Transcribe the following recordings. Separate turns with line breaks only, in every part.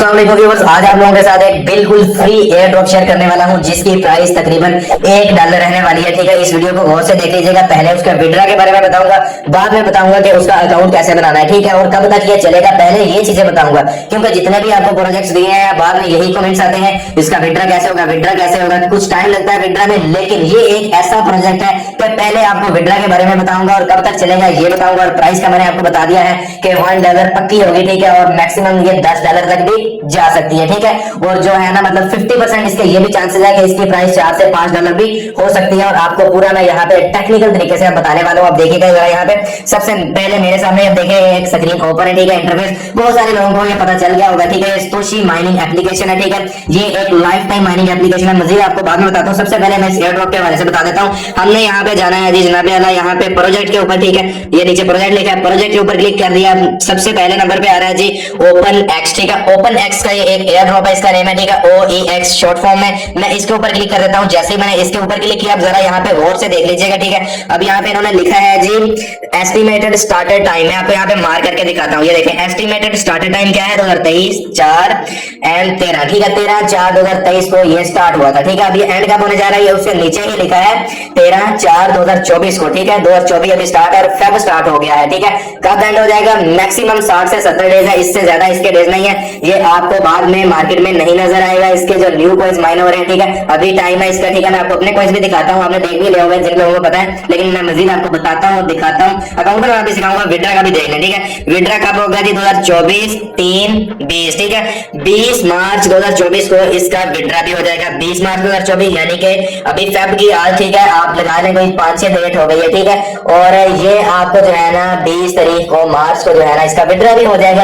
अस्सलाम वालेकुम व्यूअर्स, आज आप लोगों के साथ एक बिल्कुल फ्री एयर ड्रॉप शेयर करने वाला हूं जिसकी प्राइस तकरीबन $1 रहने वाली है। ठीक है, इस वीडियो को गौर से देख लीजिएगा। पहले उसका विड्रा के बारे में बताऊंगा, बाद में बताऊंगा कि उसका अकाउंट कैसे बनाना है, ठीक है, और कब तक ये चलेगा। पहले ये चीजें बताऊंगा क्योंकि जितने भी आपको प्रोजेक्ट्स दिए हैं बाद में यही कमेंट्स आते हैं, इसका विड्रा कैसे होगा, विड्रा कैसे होगा। कुछ टाइम लगता है विड्रा में, लेकिन ये एक ऐसा प्रोजेक्ट है कि पहले आपको विड्रा के बारे में बताऊंगा और कब तक चलेगा ये बताऊंगा। और प्राइस का मैंने आपको बता दिया है कि $1 पक्की होगी, ठीक है, और मैक्सिमम ये $10 तक भी जा सकती है, ठीक है। और जो है ना, मतलब 50% इसके ये भी चांसेस है कि इसकी प्राइस $4 से $5 भी हो सकती है। और आपको पूरा मैं यहाँ पे टेक्निकल तरीके से बताने वाला हूँ। आप देखिएगा जरा, यहाँ पे सबसे पहले मेरे सामने अब देखिए एक स्क्रीन ओपन है, ठीक है, इंटरफेस बहुत सारे लोगों को ये पता चल गया होगा, ठीक है। Satoshi माइनिंग एप्लीकेशन है, ठीक है, ये एक लाइफ टाइम माइनिंग एप्लीकेशन है। मजीद आपको बाद में बताता हूँ, सबसे पहले मैं इस एयर ड्रॉप के बारे से बता देता हूँ। हमने यहाँ पे जाना है जी जनाब अल्लाह, यहाँ पे प्रोजेक्ट के ऊपर, ठीक है, ये नीचे प्रोजेक्ट लिखा है, प्रोजेक्ट के ऊपर क्लिक कर दिया। सबसे पहले नंबर पे आ रहा है जी ओपन एक्स, ठीक है। ओपन एक्स का ये एक एयर ड्रॉप है, इसका नेम है, ठीक है, OEX शॉर्ट फॉर्म में। मैं इसके ऊपर क्लिक कर देता हूँ। जैसे ही मैंने इसके ऊपर क्लिक किया, आप जरा यहाँ पे गौर से देख लीजिएगा, ठीक है। अब यहाँ पे इन्होंने लिखा है जी एस्टिमेटेड स्टार्टर टाइम। मैं आपको यहाँ पे मार्क करके दिखाता हूँ। ये देखें एस्टिमेटेड स्टार्टर टाइम क्या है, 2023 4 एंड 13, ठीक है, 13/4/2023 को ये स्टार्ट हुआ था, ठीक है। अभी एंड कब होने जा रहा है, ये उसके नीचे ही लिखा है 13/4/2024 को, ठीक है। 2024 अभी स्टार्ट है और फेब स्टार्ट हो गया है, ठीक है। कब एंड हो जाएगा, मैक्सिमम 60 से 70 डेज है, इससे ज्यादा इसके डेज नहीं है। ये आपको बाद में मार्केट में नहीं नजर आएगा। इसके जो न्यू कॉइंस माइन हो रहे हैं, ठीक है, अभी टाइम है इसका, ठीक है। मैं आपको अपने कॉइंस भी दिखाता हूँ, आपने देख भी लिया होगा जिन लोगों को पता है, लेकिन मैं मजीद आपको बताता हूँ, दिखाता हूँ। अकाउंट बनाना भी सिखाऊंगा, विड्रा का भी देख लें, ठीक है। विड्रा कब होगा जी, 2024/3/20, ठीक है। 20 मार्च 2024 को इसका विड्रा भी हो जाएगा। 20 मार्च 2024 यानी कि अभी फेब की आज, ठीक है, आप लगा लें कोई 5-6 डेट हो गई है, ठीक है। और ये आपको जो है ना 20 तारीख को मार्च को जो है ना इसका विड्रा भी हो जाएगा।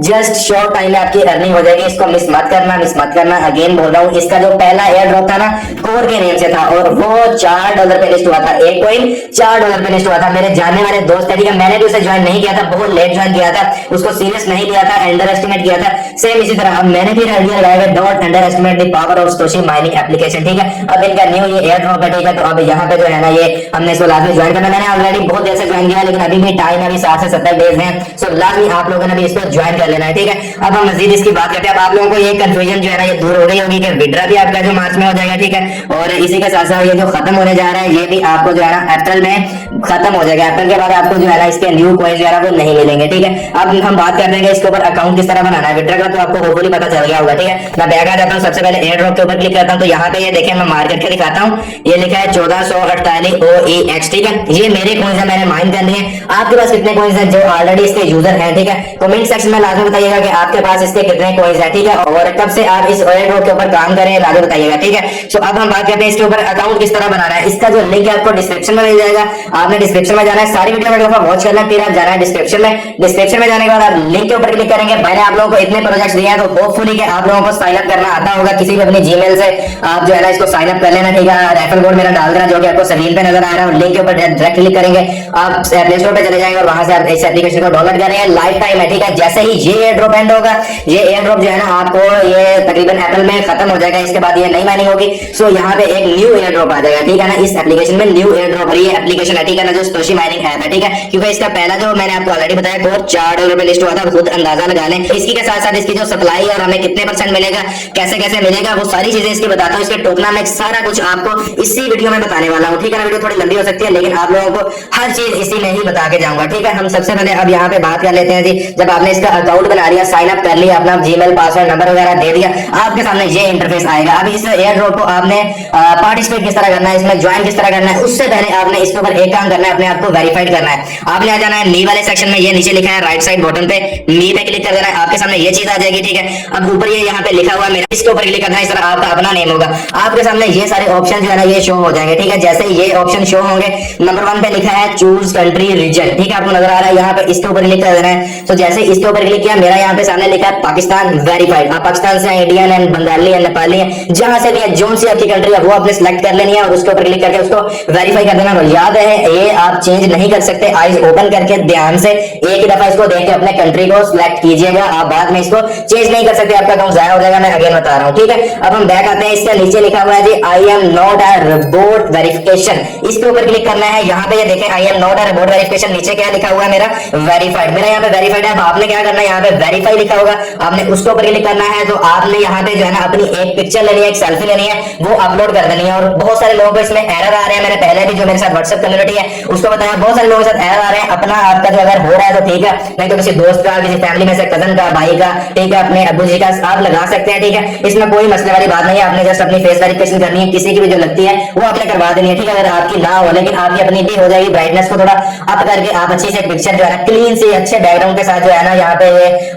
जस्ट शॉर्ट टाइम में आपकी अर्निंग हो जाएगी। इसको मिस मत करना, मिस मत करना। अगेन बोल रहा हूँ, इसका जो पहला एयर ड्रॉप था ना कोर के नेम से था और वो $4 पे लिस्ट हुआ था। एक कॉइन $4 पे लिस्ट हुआ था। मेरे जानने वाले दोस्त है, ठीक है, मैंने भी उसे ज्वाइन नहीं किया था, बहुत लेट ज्वाइन किया था, उसको सीरियस नहीं लिया था, अंडर एस्टिमेट किया था। सेम इसी तरह अब मैंने भी आइडिया लगाया है, don't under estimate the power of Satoshi mining application, ठीक है। अब इनका न्यू ये एयर ड्रॉप है, ठीक है। तो अब यहाँ पे जो है ना ये हमने इसको लाजमी ज्वाइन करना। मैंने ऑलरेडी बहुत देर से ज्वाइन किया, लेकिन अभी भी टाइम अभी 60 से 70 डेज है। सो लाजमी आप लोगों ने भी इसको ज्वाइन कर लेना है, ठीक है। अब हम मजीद इसकी बात करते हैं। अब आप लोगों को ये कंफ्यूजन जो है ना ये दूर हो गई होगी कि विड्रा भी आपका जो मार्च में हो जाएगा, ठीक है, और इसी के साथ साथ ये जो खत्म होने जा रहा है ये भी आपको जो है ना अप्रैल में खत्म हो जाएगा। अप्रैल के बाद आपको जो है ना इसके न्यू कॉइंस जो है ना वो नहीं मिलेंगे, ठीक है। अब हम बात करते हैं इसके ऊपर अकाउंट किस तरह बनाना है विड्रा का, तो आपको होपफुली पता चल गया होगा, ठीक है। मैं बैक आ जाता हूँ, सबसे पहले एयर ड्रॉप के ऊपर क्लिक करता हूँ। तो यहाँ पे ये देखें, मैं मार्क करके दिखाता हूँ, ये लिखा है 1448 OEX, ठीक है। ये मेरे कॉइंस है, मैंने माइन कर लिए। आपके पास कितने कॉइंस हैं जो ऑलरेडी इसके यूजर हैं, ठीक है। कमेंट सेक्शन में लाजमी बताइएगा कि आपके पास इसके कितने कॉइंस हैं, ठीक है, और कब से आप इस एयर ड्रॉप के ऊपर काम कर रहे हैं, लाजमी बताइएगा, ठीक है। सो अब हम बात करते हैं इसके ऊपर अकाउंट किस तरह बनाना है। इसका जो लिंक है आपको डिस्क्रिप्शन में मिल जाएगा। आपने डिस्क्रिप्शन में जाना है, सारी वीडियो में वॉच करना है, फिर आप जाना है डिस्क्रिप्शन में। डिस्क्रिप्शन में जाने के बाद आप लिंक के ऊपर क्लिक करेंगे। मैंने आप लोगों को इतने प्रोजेक्ट्स दिए हैं, तो होपफुली कि आप लोगों को साइन अप करना आता होगा किसी भी अपनी जीमेल से। आप जो है ना इसको साइन अप कर लेना, ठीक है। रेफरल कोड मेरा डाल देना जो कि आपको स्क्रीन पे नजर आ रहा है। लिंक के ऊपर डायरेक्ट क्लिक करेंगे, आप प्ले स्टोर पे चले जाएंगे और वहां से आप इस एप्लीकेशन को डाउनलोड करेंगे। लाइफ टाइम है, ठीक है। जैसे ही ये एयर ड्रॉप एंड होगा, ये एयर ड्रॉप जो है ना आपको ये तकरीबन अप्रैल में खत्म हो जाएगा। इसके बाद ये नई माइनिंग होगी। सो यहाँ पे एक न्यू एयर ड्रॉप आ जाएगा, ठीक है ना। इस एप्लीकेशन में न्यू एयर ड्रॉप ये एप्लीकेशन है, ठीक है ना, जो Satoshi माइनिंग ऐप है, ठीक है। क्योंकि इसका पहला जो मैंने आपको ऑलरेडी बताया कोर $4 पे लिस्ट हुआ था, खुद अंदाजा लगा लें। इसकी के साथ साथ इसकी जो सप्लाई और हमें कितने % मिलेगा, कैसे कैसे मिलेगा, वो सारी चीजें इसकी बताता हूँ। इसके टोकनामिक्स सारा कुछ आपको इसी वीडियो में बताने वाला हूँ, ठीक है ना। वीडियो थोड़ी लंबी हो सकती है, लेकिन आप लोगों को हर चीज इसी में ही बता के जाऊंगा, ठीक है। हम सबसे पहले अब यहाँ पे बात कर लेते हैं जी। जब आपने इसका अकाउंट बना लिया, साइन अप कर लिया, अपना जीमेल पासवर्ड नंबर वगैरह दे दिया, आपके सामने ये इंटरफेस आएगा। अब इस एयर ड्रॉप को आपने पार्टिसिपेट किस तरह करना है, इसमें ज्वाइन किस तरह करना है, उससे पहले आपने इसके ऊपर एक काम करना है, अपने आप को वेरीफाइड करना है। आपने आ जाना है मी वाले सेक्शन में, ये नीचे लिखा है राइट साइड बटन पे मी पे क्लिक कर देना है। आपके सामने ये चीज आ जाएगी, ठीक है। अब ऊपर ये यहाँ पे लिखा हुआ है मेरा, इसके ऊपर क्लिक करना है। इस तरह आपका अपना नेम होगा। आपके सामने ये सारे ऑप्शन जो है ना ये शो हो जाएंगे, ठीक है। जैसे ही ये ऑप्शन शो होंगे, नंबर 1 पे लिखा है चूज कंट्री रीजन, ठीक है, आपको नजर आ रहा है यहाँ पे, इसके ऊपर क्लिक कर देना है। तो जैसे इसके ऊपर क्लिक किया, मेरा यहाँ पे सामने लिखा है पाकिस्तान वेरीफाइड। आप पाकिस्तान से Indian and Bengali and Nepali है, जहां से भी है, जो सी आपकी कंट्री है वो आपने सिलेक्ट कर लेनी है और उसके ऊपर क्लिक करके उसको वेरीफाई कर देना। और याद है ये आप चेंज नहीं कर सकते। आईज ओपन करके ध्यान से एक ही दफा इसको देख के अपने कंट्री को सिलेक्ट कीजिएगा। आप बाद में इसको चेंज नहीं कर सकते, आपका अकाउंट जाया हो जाएगा। मैं अगेन बता रहा हूँ, ठीक है। अब हम बैक आते हैं, इसके नीचे लिखा हुआ है जी I am not a robot verification. इसके ऊपर क्लिक करना है। यहाँ पे ये देखें I am not a robot verification, नीचे क्या लिखा हुआ है मेरा वेरीफाइड। मेरा यहाँ पे वेरीफाइड है। अब आपने क्या करना है, यहाँ पे वेरीफाई लिखा होगा, आपने आपने उसके ऊपर क्लिक करना है। तो आपने यहाँ पे जो है ना अपनी एक पिक्चर लेनी है, एक सेल्फी लेनी है, वो अपलोड कर देनी है। और बहुत सारे लोगों को इसमें एरर आ रहे हैं, मैंने पहले भी जो मेरे साथ व्हाट्सएप कम्युनिटी है उसको बताया, बहुत सारे लोगों के साथ एरर आ रहे हैं। अपना आपका जो अगर हो रहा है तो ठीक है, नहीं तो किसी दोस्त का, किसी फैमिली में से कजन का, भाई का, ठीक है, अपने अब्बू जी का आप लगा सकते हैं, ठीक है। इसमें कोई मसले वाली बात नहीं है, आपने जस्ट अपनी फेस वेरिफिकेशन करनी है, किसी की भी जो लगती है वो आपने करवा देनी है, ठीक है। अगर आपकी ना हो लेकिन आपकी अपनी भी हो जाएगी, ब्राइटनेस को थोड़ा अप करके आप अच्छी से पिक्चर जो है ना क्लीन से अच्छे बैकग्राउंड के साथ जो है ना यहाँ पे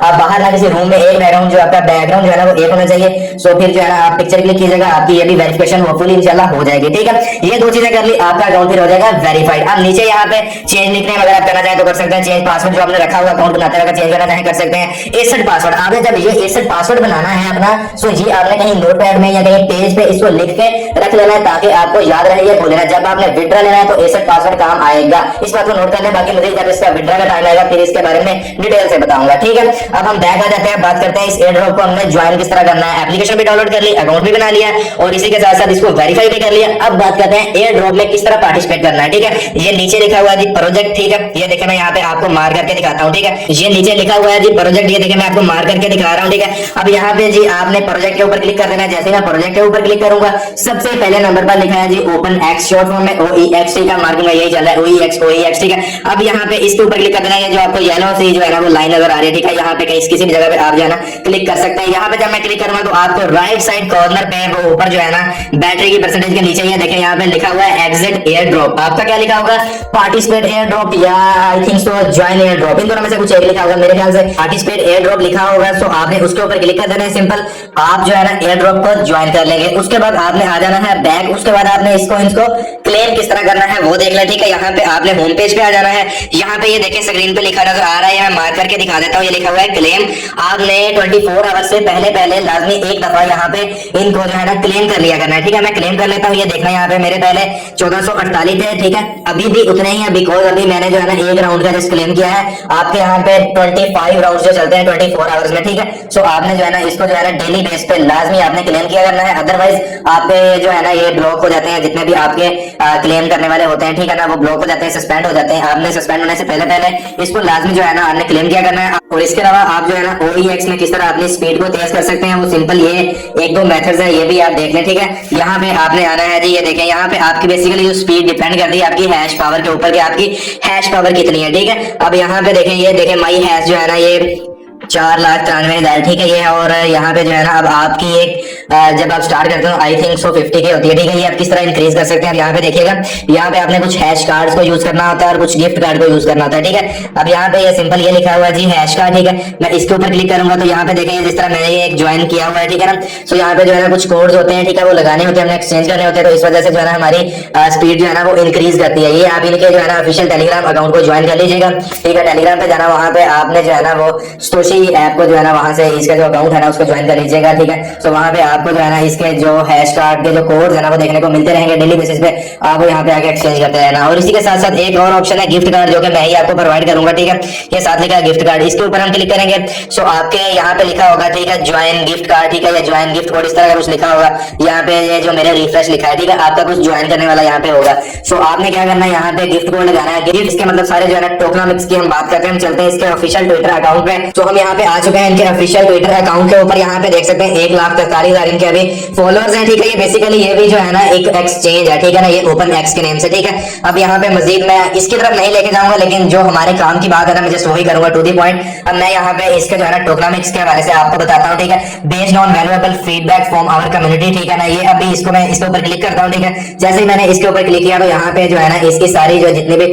आप बाहर ना किसी रूम में एक बैकग्राउंड जो आपका बैकग्राउंड जो है ना वो एक होना चाहिए। सो फिर जो है ना आप पिक्चर क्लिक कीजिएगा, आपकी ये भी वेरिफिकेशन होपफुली इंशाल्लाह हो जाएगी, ठीक है। ये दो चीजें कर ली, आपका अकाउंट फिर हो जाएगा वेरीफाइड। अब नीचे यहाँ पे चेंज निकनेम अगर आप करना चाहें तो कर सकते हैं, चेंज पासवर्ड जो आपने रखा हुआ अकाउंट बनाते हुए चेंज करना चाहें कर सकते हैं। एसेट पासवर्ड, आपने जब ये एसेट पासवर्ड बनाना है अपना, सो जी आपने कहीं नोटपैड में या कहीं पेज पे इसको लिख के रख लेना है ताकि आपको याद रहे, ये भूलना। जब आपने विड्रा लेना है तो एसेट पासवर्ड काम आएगा, इस बात को नोट कर लें। बाकी मुझे जब इसका विड्रा का टाइम आएगा फिर इसके बारे में डिटेल से बताऊंगा, ठीक है। अब हम बैक आ जाते हैं, बात करते हैं इस एयर ड्रॉप को हमने ज्वाइन किस तरह करना है। एप्लीकेशन भी डाउनलोड कर ली, अकाउंट भी बना लिया और इसी के साथ साथ इसको वेरीफाई भी कर लिया। अब बात करते हैं एयर ड्रॉप में किस तरह पार्टिसिपेट करना है, ठीक है। ये नीचे लिखा हुआ है जी प्रोजेक्ट, ठीक है। ये देखिए मैं यहाँ पे आपको मार करके दिखाता हूँ, ठीक है। ये नीचे लिखा हुआ है जी प्रोजेक्ट, ये देखिए मैं आपको मार करके दिखा रहा हूँ, ठीक है। अब यहाँ पे जी आपने प्रोजेक्ट के ऊपर क्लिक कर देना है। जैसे मैं प्रोजेक्ट के ऊपर क्लिक करूंगा, सबसे पहले नंबर पर लिखा है जी ओपन एक्स, शॉर्ट फॉर्म में OEX का मार्किंग यही चल रहा है, OEX, ठीक है। अब यहाँ पे इसके ऊपर क्लिक कर देना है, जो आपको येलो से जो है ना वो लाइन नजर आ रही है, ठीक है। यहाँ पे कहीं किसी भी जगह पे आप जो है ना क्लिक कर सकते हैं। यहाँ पे जब मैं क्लिक करूंगा तो आपको राइट साइड कॉर्नर पे वो ऊपर जो है ना बैटरी की परसेंटेज के नीचे ये देखें यहाँ पे लिखा हुआ है एग्जिट एयर ड्रॉप। आपका क्या लिखा होगा, पार्टिसिपेट एयर ड्रॉप या I think so join air drop, इन दोनों में से कुछ एक लिखा होगा, मेरे ख्याल से पार्टिसिपेट एयर ड्रॉप लिखा होगा। सो आपने उसके ऊपर क्लिक कर देना है, सिंपल आप जो है ना एयर ड्रॉप को ज्वाइन कर लेंगे। उसके बाद आपने आ जाना है बैक, उसके बाद आपने इसको क्लेम किस तरह करना है वो देख लें, ठीक है। यहाँ पे आपने होम पेज पे आ जाना है। यहाँ पे ये देखिए स्क्रीन पे लिखा नजर आ रहा है, मैं मार्क करके दिखा देता हूँ, ये लिखा हुआ है क्लेम। आपने 24 आवर्स से पहले लाजमी एक दफा यहाँ पे इनको जो है ना क्लेम कर लिया करना है, ठीक है। मैं क्लेम कर लेता हूँ, ये देखना यहाँ पे मेरे पहले 1448 थे, ठीक है। अभी भी उतने ही है बिकॉज अभी मैंने जो है ना एक राउंड का जस्ट क्लेम किया है। आपके यहाँ पे 25 राउंड जो चलते हैं 24 आवर्स में, ठीक है। सो आपने जो है ना इसको जो है ना डेली बेस पे लाजमी आपने क्लेम किया करना है, अदरवाइज आपके जो है ना ये ब्लॉक हो जाते हैं, जितने भी आपके क्लेम करने वाले होते हैं, ठीक है ना, वो ब्लॉक हो जाते हैं, सस्पेंड हो जाते हैं। आपने सस्पेंड होने से पहले इसको लाजमी जो है ना आपने क्लेम किया करना है। और इसके अलावा आप जो है ना OEX में किस तरह अपनी स्पीड को तेज कर सकते हैं वो सिंपल ये एक दो मेथड्स है, ये भी आप देख लें, ठीक है। यहाँ पे आपने आना है जी, ये देखें यहाँ पे आपकी बेसिकली जो स्पीड डिपेंड करती है आपकी हैश पावर के ऊपर, कि आपकी हैश पावर कितनी है, ठीक है। अब यहाँ पे देखें, ये देखें माई हैश जो है ना ये 4,93,000, ठीक है ये। और यहाँ पे जो है ना अब आपकी एक जब आप स्टार्ट करते हो आई थिंक सो 50 की होती है, ठीक है। ये आप किस तरह इंक्रीज कर सकते हैं, यहाँ पे देखिएगा, यहाँ पे आपने कुछ हैश कार्ड्स को यूज करना होता है और कुछ गिफ्ट कार्ड को यूज करना होता है, ठीक है। अब यहाँ पे ये सिंपल ये लिखा हुआ है जी हैश कार्ड, ठीक है। मैं इसके ऊपर क्लिक करूंगा तो यहाँ पे देखेंगे जिस तरह मैंने ये एक ज्वाइन किया हुआ है, ठीक है ना। सो यहाँ पे जो है ना कुछ कोड्स होते हैं, ठीक है, वो लगाने होते हैं, हमने एक्सचेंज करने होते हैं। तो इस वजह से जो है ना हमारी स्पीड जो है ना वो इंक्रीज करती है। ये आप इनके जो है ना ऑफिशियल टेलीग्राम अकाउंट को ज्वाइन कर लीजिएगा, ठीक है। टेलीग्राम पे जाना, वहां पे आपने जो है ना वो स्टोशी ऐप को जो है ना वहां से इसका जो अकाउंट है ना उसको ज्वाइन कर लीजिएगा, ठीक है। सो वहां पे आपको जो है ना इसके जो हैश कार्ड के जो कोड है ना वो देखने को मिलते रहेंगे डेली बेसिस पे, आप यहाँ पे आके एक्सचेंज करते रहना। और इसी के साथ साथ एक और ऑप्शन है गिफ्ट कार्ड, जो कि मैं ही आपको प्रोवाइड करूंगा, ठीक है। ये साथ लिखा है गिफ्ट कार्ड, इसके ऊपर हम क्लिक करेंगे। सो आपके यहाँ पे लिखा होगा, ठीक है, ज्वाइन गिफ्ट कार्ड, ठीक है, या ज्वाइन गिफ्ट कोड इस तरह का कुछ लिखा होगा। यहाँ पे ये जो मेरे रिफ्रेश लिखा है, ठीक है, आपका कुछ ज्वाइन करने वाला यहाँ पे होगा। सो आपने क्या करना है, यहाँ पे गिफ्ट कोड लगाना है। गिफ्ट इसके मतलब सारे जो है ना टोकनॉमिक्स की हम बात करते हैं, हम चलते हैं इसके ऑफिशियल ट्विटर अकाउंट पे। तो हम यहाँ पे आ चुके हैं इनके ऑफिशियल ट्विटर अकाउंट के ऊपर। यहाँ पे देख सकते हैं 1,43,000 इनके अभी फॉलोअर्स हैं, ठीक है। ये बेसिकली ये भी जो है ना एक एक्सचेंज है, ठीक है ना, ये ओपन एक्स के नेम से, ठीक है। अब यहाँ पे मजीद मैं इसकी तरफ नहीं लेके जाऊंगा, लेकिन जो हमारे काम की बात है ना मैं जस्ट वही करूंगा टू दी पॉइंट। अब मैं यहाँ पे इसके जो है ना टोकनॉमिक्स के हवाले से आपको बताता हूँ, ठीक है। Based on valuable feedback from our community, ठीक है ना। ये अभी इसको मैं इसके ऊपर क्लिक करता हूँ, ठीक है। जैसे ही मैंने इसके ऊपर क्लिक किया तो यहाँ पे जो है ना इसकी सारी जो जितने भी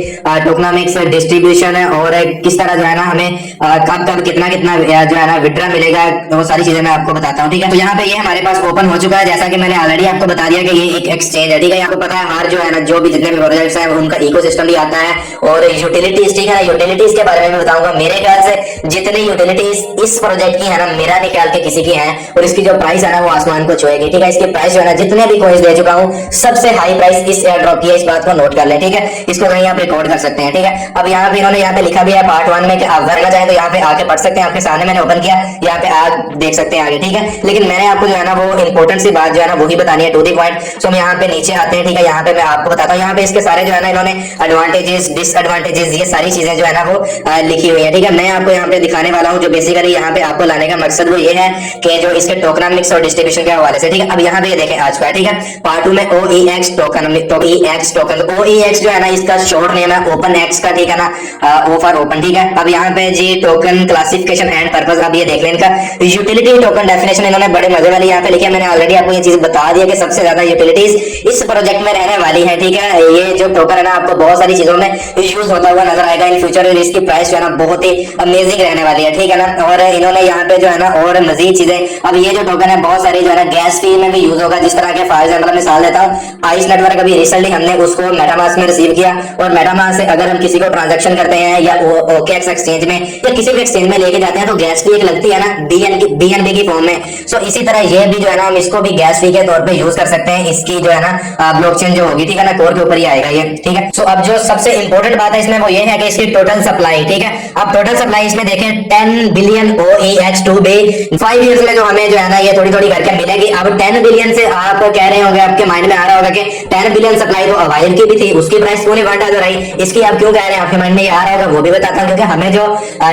टोकनॉमिक्स डिस्ट्रीब्यूशन है और किस तरह जो है ना हमें कब कब कितना कितना जो है ना विड्रा मिलेगा, वो सारी चीजें मैं आपको बताता हूँ, ठीक है। तो यहाँ पे ये हमारे पास ओपन हो चुका है, जैसा कि मैंने ऑलरेडी आपको बता दिया कि ये एक एक्सचेंज है, ठीक है। आपको पता है हर जो है ना जो भी जितने भी प्रोजेक्ट्स हैं उनका इकोसिस्टम भी आता है और यूटिलिटीज, ठीक है ना। यूटिलिटीज के बारे में मैं बताऊंगा। मेरे ख्याल से जितनी यूटिलिटीज इस प्रोजेक्ट की है ना, मेरा नहीं ख्याल के किसी की है, और इसकी जो प्राइस है ना वो आसमान को छुएगी, ठीक है। इसकी प्राइस जो है ना जितने भी कॉइंस दे चुका हूँ सबसे हाई प्राइस इस एयर ड्रॉप की है, इस बात को नोट कर ले, ठीक है। इसको कहीं आप रिकॉर्ड कर सकते हैं, ठीक है। अब यहाँ पे इन्होंने यहाँ पे लिखा भी है पार्ट 1 में कि आप भरना चाहें तो यहाँ पे आके पढ़ सकते हैं। आपके सामने मैंने ओपन किया, यहाँ पे आप देख सकते हैं आगे, ठीक है। लेकिन मैंने आपको जो है ना वो इंपॉर्टेंट सी बात जो है ना वही बतानी है, टू दी पॉइंट। सो हम यहाँ पे नीचे आते हैं, ठीक है। यहाँ पे मैं आपको बताता हूँ, यहाँ पे इसके सारे जो है ना इन्होंने एडवांटेजेस डिसएडवांटेजेस ये सारी चीजें जो है ना वो लिखी हुई है, ठीक है। मैं आपको यहाँ पे दिखाने वाला हूँ जो बेसिकली यहाँ पे आपको लाने का मकसद वो ये है कि जो इसके टोकनॉमिक्स और डिस्ट्रीब्यूशन के हवाले से, ठीक है। अब यहाँ पे ये देखें आ चुका है, ठीक है। पार्ट 2 में OEX टोकन OEX जो है ना इसका शॉर्ट नेम है ओपन एक्स का, ठीक है ना, O फॉर ओपन, ठीक है। अब यहाँ पे जी टोकन क्लासिफिकेशन एंड पर्पस, अब ये देख लें इनका यूटिलिटी टोकन डेफिनेशन इन्होंने बड़े मजे वाली यहाँ पे लिखी है। मैंने ऑलरेडी आपको ये चीज बता दिया कि सबसे ज्यादा यूटिलिटीज इस प्रोजेक्ट में रहने वाली है, ठीक है। ये जो टोकन है ना आपको बहुत सारी चीजों में यूज होता हुआ नजर आएगा इन फ्यूचर, और इसकी प्राइस जो है ना बहुत ही अमेजिंग रहने वाली है, ठीक है ना। और इन्होंने यहाँ पे जो है ना और मजीद चीजें, अब ये जो टोकन है बहुत सारी जो है ना गैस फी में भी यूज होगा, जिस तरह के फॉर एग्जाम्पल मिसाल देता हूँ, आइस नेटवर्क अभी रिसेंटली हमने उसको मेटामास्क में रिसीव किया, और मेटामास्क से अगर हम किसी को ट्रांजेक्शन करते हैं या OKX एक्सचेंज में या किसी भी एक्सचेंज में लेके जाते हैं तो गैस फी एक लगती है ना BNB की फॉर्म में। सो इसी तरह ये भी जो है ना हम इसको भी गैस फी के तौर पे यूज कर सकते हैं। इसकी जो है ना ब्लॉकचेन जो होगी, ठीक है ना, कोर के ऊपर ही आएगा ये, ठीक है। सो अब जो सबसे इंपॉर्टेंट बात है इसमें वो ये है कि इसकी टोटल सप्लाई, ठीक है। अब टोटल सप्लाई इसमें देखें 10 billion OEX to be 5 years में जो हमें जो है ना ये थोड़ी थोड़ी करके मिलेगी। अब 10 बिलियन से आप कह रहे होंगे, आपके माइंड में आ रहा होगा कि 10 बिलियन सप्लाई तो अवाइल की भी थी, उसकी प्राइस क्यों नहीं $1 आई, इसकी आप क्यों कह रहे हैं, आपके माइंड में ये आ रहा होगा, वो भी बताता हूं। क्योंकि हमें जो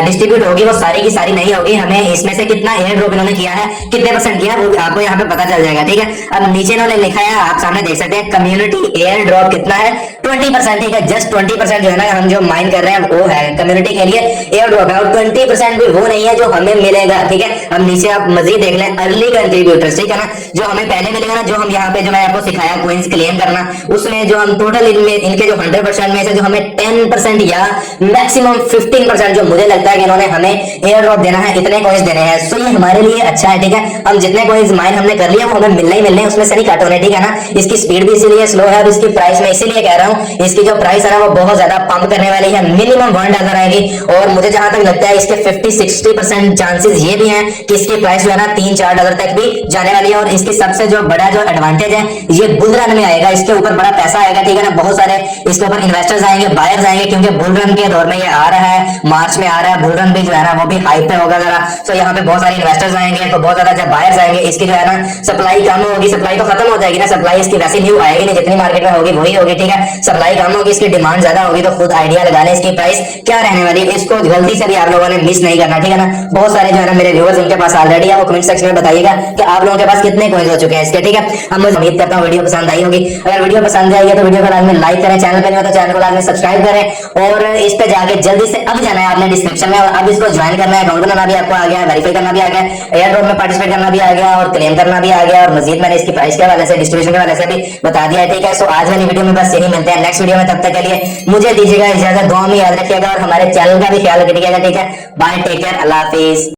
डिस्ट्रीब्यूट होगी वो सारी की सारी नहीं होगी, हमें इसमें से कितना एयर ड्रॉप इन्होंने किया है, कितने परसेंट किया है, वो आपको यहाँ पे पता चल जाएगा, ठीक है। अब नीचे इन्होंने लिखा है, आप सामने देख सकते हैं, कम्युनिटी एयर ड्रॉप कितना है 20%, ठीक है। जस्ट 20% जो है ना हम जो माइन कर रहे हैं वो है कम्युनिटी के लिए एयर ड्रॉप है, और 20% भी वो नहीं है जो हमें मिलेगा, ठीक है। अब नीचे आप मजीद देख लें अर्ली कंट्रीब्यूटर्स, ठीक है ना, जो हमें पहले मिलेगा ना, जो हम यहाँ पे जो मैं आपको सिखाया कोइंस क्लेम करना, उसमें जो हम टोटल इनमें इनके जो 100% में से जो हमें 10% या मैक्सिमम 15% जो मुझे लगता है कि इन्होंने हमें एयर ड्रॉप देना है, इतने कॉइंस देने हैं। सो ये हमारे लिए अच्छा है, ठीक है। हम जितने कॉइंस माइन हमने कर लिया वो हमें मिलने ही मिलने, उसमें से नहीं काट होने, ठीक है ना। इसकी स्पीड भी इसीलिए स्लो है, और इसकी प्राइस में इसीलिए कह रहा हूँ इसकी जो प्राइस है ना वो बहुत ज्यादा पंप करने वाली है, मिनिमम $1 आएगी। और मुझे जहां तक लगता है इसके 50-60% चांसेस ये भी हैं कि इसकी प्राइस जो है ना $3-4 तक भी जाने वाली है। और इसकी सबसे जो बड़ा जो एडवांटेज है ये बुल रन में आएगा, इसके ऊपर बड़ा पैसा आएगा, ठीक है ना। बहुत सारे इसके ऊपर इन्वेस्टर्स आएंगे, बायर्स आएंगे, क्योंकि बुल रन के दौर में ये आ रहा है, मार्च में आ रहा है, बुल रन भी जो है ना वो भी हाइप पे होगा जरा। तो यहाँ पे बहुत सारे इन्वेस्टर्स आएंगे, तो बहुत ज्यादा जब बायर्स आएंगे इसकी जो है ना सप्लाई कम होगी, सप्लाई तो खत्म हो जाएगी ना, सप्लाई इसकी वैसे न्यू आएगी नहीं, जितनी मार्केट में होगी वही होगी, ठीक है। सप्लाई कम होगी, इसकी डिमांड ज्यादा होगी, तो खुद आइडिया लगा लें इसकी प्राइस क्या रहने वाली है। इसको जल्दी से भी आप लोगों ने मिस नहीं करना, ठीक है ना। बहुत सारे जो है ना मेरे व्यूअर्स उनके पास ऑलरेडी है, वो कमेंट सेक्शन में बताइएगा कि आप लोगों के पास कितने कॉइंस हो चुके हैं इसके, ठीक है। अब मैं उम्मीद करता हूँ वीडियो पसंद आई होगी। अगर वीडियो पसंद आई है तो वीडियो को लाजमी लाइक करें, चैनल पे नहीं हो तो चैनल को लाजमी सब्सक्राइब करें, और इस पे जाके जल्दी से अब जाना है आपने डिस्क्रिप्शन में, और अब इसको ज्वाइन करना है, अकाउंट बनाना भी आपको आ गया, वेरीफाई करना भी आ गया, एयर ड्रॉप में पार्टिसिपेट करना भी आ गया, और क्लेम करना भी आ गया, और मजीद मैंने इसकी प्राइस के हवाले से डिस्ट्रीब्यूशन के हवाले से भी बता दिया है, ठीक है। सो आज वाली वीडियो में बस यही, मिलते हैं नेक्स्ट वीडियो में, तब तक के लिए मुझे दीजिएगा इजाजत, दुआ में याद रखिएगा और हमारे चैनल का भी ख्याल रखिएगा, ठीक है। बाय, टेक केयर, अल्लाह हाफिज।